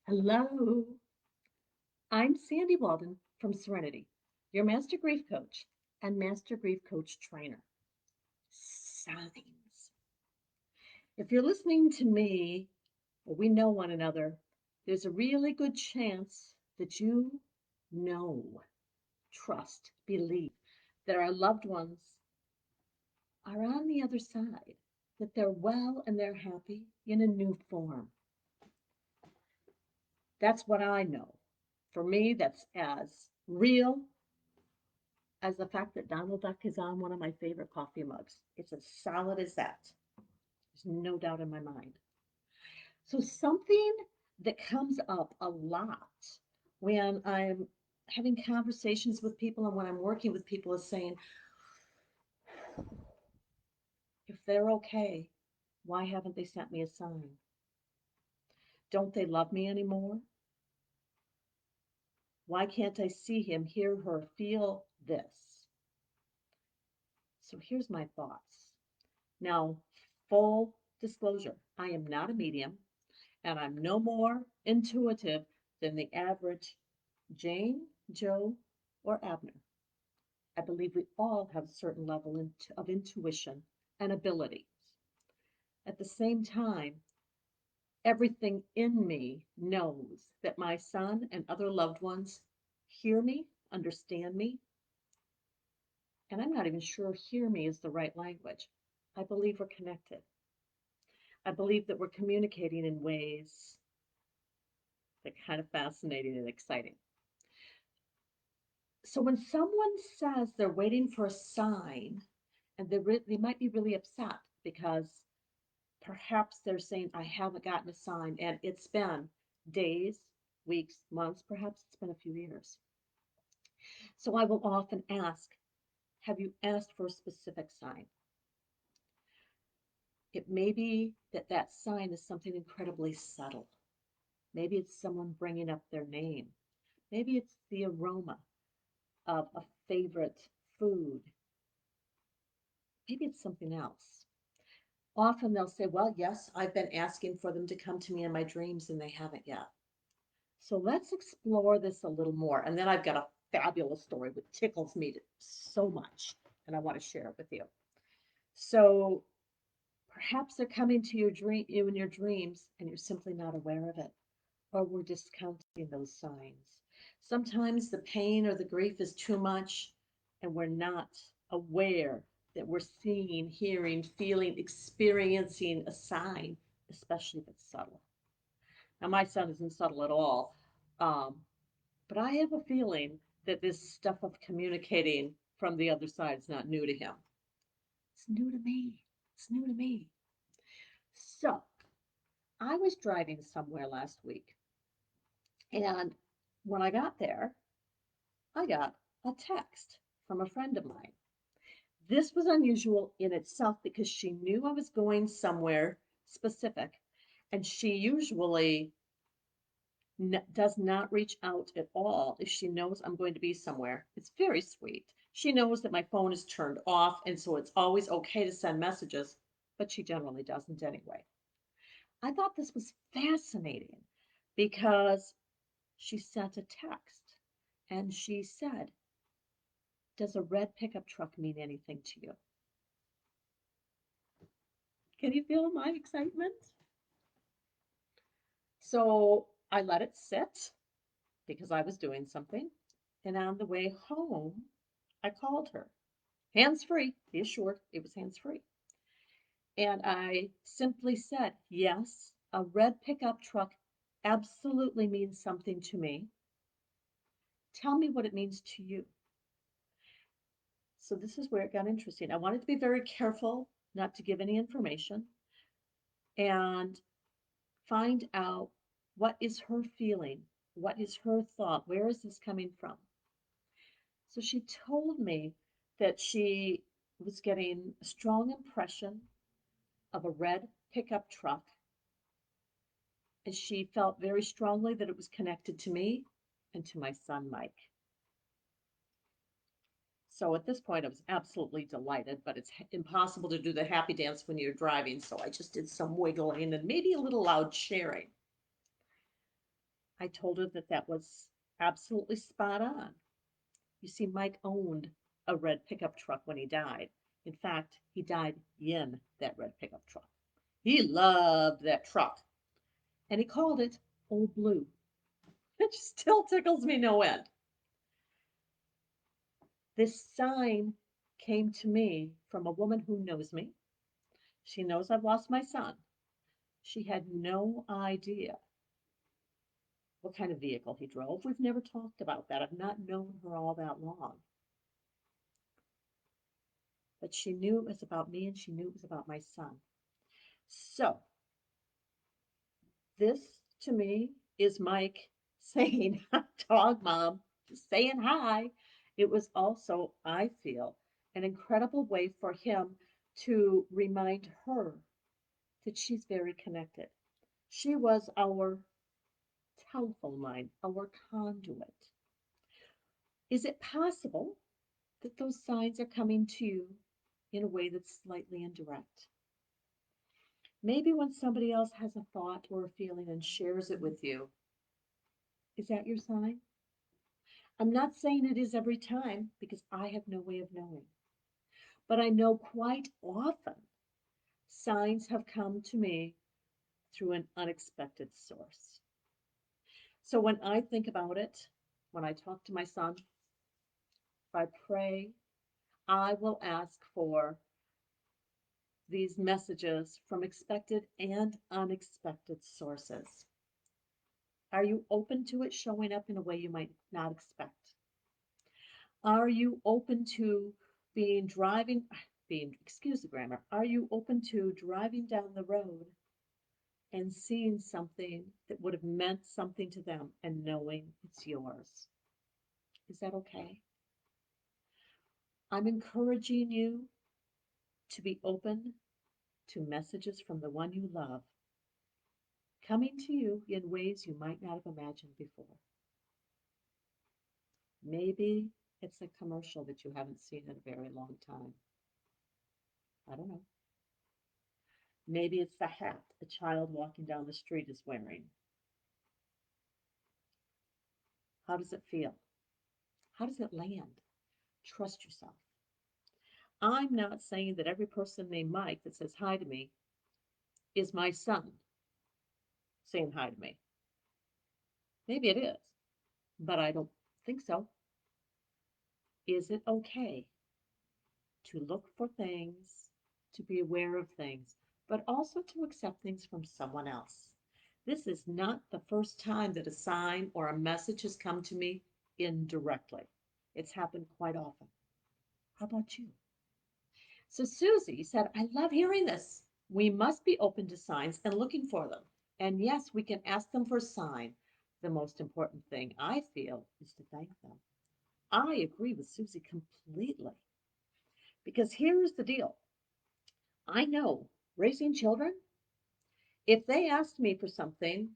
Hello, I'm Sandy Walden from Serenity, your master grief coach and master grief coach trainer. Signs. If you're listening to me, or we know one another, there's a really good chance that you know, trust, believe that our loved ones are on the other side, that they're well and they're happy in a new form. That's what I know. For me, that's as real as the fact that Donald Duck is on one of my favorite coffee mugs. It's as solid as that. There's no doubt in my mind. So, something that comes up a lot when I'm having conversations with people and when I'm working with people is saying, if they're okay, why haven't they sent me a sign? Don't they love me anymore? Why can't I see him, hear her, feel this? So, here's my thoughts. Now, full disclosure, I am not a medium. And I'm no more intuitive than the average Jane, Joe, or Abner. I believe we all have a certain level of intuition and ability. At the same time, everything in me knows that my son and other loved ones hear me, understand me, and I'm not even sure hear me is the right language. I believe we're connected. I believe that we're communicating in ways that are kind of fascinating and exciting. So when someone says they're waiting for a sign and they might be really upset because perhaps they're saying, I haven't gotten a sign, and it's been days, weeks, months, perhaps it's been a few years. So I will often ask, have you asked for a specific sign? It may be that that sign is something incredibly subtle. Maybe it's someone bringing up their name. Maybe it's the aroma of a favorite food. Maybe it's something else. Often they'll say, well, yes, I've been asking for them to come to me in my dreams and they haven't yet. So let's explore this a little more. And then I've got a fabulous story that tickles me so much, and I want to share it with you. So perhaps they're coming to you in your dreams, and you're simply not aware of it, or we're discounting those signs. Sometimes the pain or the grief is too much, and we're not aware that we're seeing, hearing, feeling, experiencing a sign, especially if it's subtle. Now, my son isn't subtle at all, um, but I have a feeling that this stuff of communicating from the other side is not new to him. It's new to me. It's new to me. So, I was driving somewhere last week, and when I got there, I got a text from a friend of mine. This was unusual in itself because she knew I was going somewhere specific, and she usually does not reach out at all if she knows I'm going to be somewhere. It's very sweet. She knows that my phone is turned off, and so it's always okay to send messages, but she generally doesn't anyway. I thought this was fascinating because she sent a text and she said, does a red pickup truck mean anything to you? Can you feel my excitement? So I let it sit because I was doing something. And on the way home, I called her. Hands free, be assured it was hands free. And I simply said, yes, a red pickup truck absolutely means something to me. Tell me what it means to you. So this is where it got interesting. I wanted to be very careful not to give any information and find out what is her feeling, what is her thought, where is this coming from. So she told me that she was getting a strong impression of a red pickup truck, and she felt very strongly that it was connected to me and to my son Mike. So at this point, I was absolutely delighted, but it's impossible to do the happy dance when you're driving. So I just did some wiggling and maybe a little loud cheering. I told her that that was absolutely spot on. You see, Mike owned a red pickup truck when he died. In fact, he died in that red pickup truck. He loved that truck, and he called it Old Blue. It still tickles me no end. This sign came to me from a woman who knows me. She knows I've lost my son. She had no idea what kind of vehicle he drove. We've never talked about that. I've not known her all that long. But she knew it was about me and she knew it was about my son. So, this to me is Mike saying, Dog Mom, just saying hi. It was also, I feel, an incredible way for him to remind her that she's very connected. She was our telephone line, our conduit. Is it possible that those signs are coming to you in a way that's slightly indirect? Maybe when somebody else has a thought or a feeling and shares it with you, is that your sign? I'm not saying it is every time because I have no way of knowing. But I know quite often signs have come to me through an unexpected source. So when I think about it, when I talk to my son, if I pray, I will ask for these messages from expected and unexpected sources. Are you open to it showing up in a way you might not expect? Are you open to being driving, excuse the grammar, are you open to driving down the road and seeing something that would have meant something to them and knowing it's yours? Is that okay? I'm encouraging you to be open to messages from the one you love coming to you in ways you might not have imagined before. Maybe it's a commercial that you haven't seen in a very long time. I don't know. Maybe it's the hat a child walking down the street is wearing. How does it feel? How does it land? Trust yourself. I'm not saying that every person named Mike that says hi to me is my son saying hi to me. Maybe it is, but I don't think so. Is it okay to look for things, to be aware of things, but also to accept things from someone else? This is not the first time that a sign or a message has come to me indirectly. It's happened quite often. How about you? So Susie said, I love hearing this. We must be open to signs and looking for them. And yes, we can ask them for a sign. The most important thing I feel is to thank them. I agree with Susie completely because here's the deal. I know raising children, if they asked me for something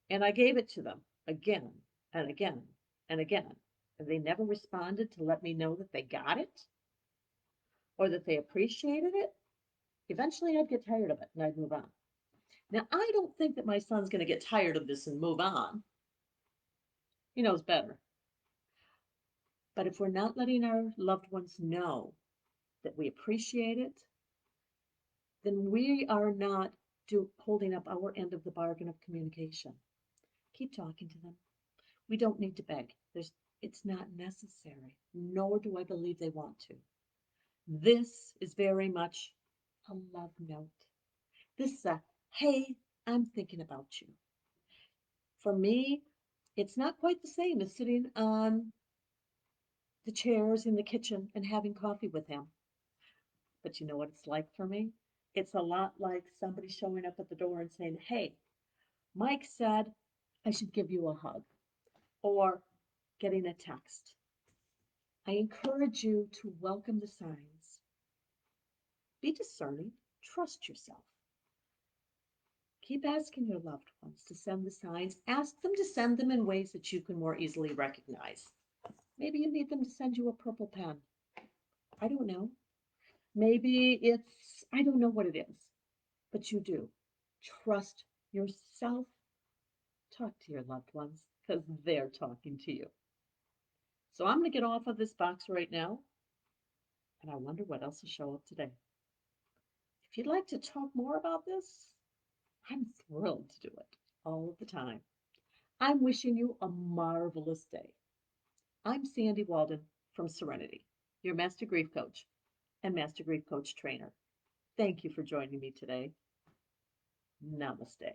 and I gave it to them again and again and again, and they never responded to let me know that they got it or that they appreciated it, eventually I'd get tired of it and I'd move on. Now, I don't think that my son's going to get tired of this and move on. He knows better. But if we're not letting our loved ones know that we appreciate it, then we are not holding up our end of the bargain of communication. Keep talking to them. We don't need to beg. It's not necessary, nor do I believe they want to. This is very much a love note. This is a, hey, I'm thinking about you. For me, it's not quite the same as sitting on the chairs in the kitchen and having coffee with him. But you know what it's like for me? It's a lot like somebody showing up at the door and saying, hey, Mike said I should give you a hug, or getting a text. I encourage you to welcome the signs. Be discerning, trust yourself. Keep asking your loved ones to send the signs. Ask them to send them in ways that you can more easily recognize. Maybe you need them to send you a purple pen. I don't know. Maybe it's, I don't know what it is, but you do. Trust yourself Talk to your loved ones because they're talking to you. So I'm going to get off of this box right now, and I wonder what else will show up today. If you'd like to talk more about this, I'm thrilled to do it all of the time. I'm wishing you a marvelous day. I'm Sandy Walden from Serenity, your Master Grief Coach and Master Grief Coach Trainer. Thank you for joining me today. Namaste.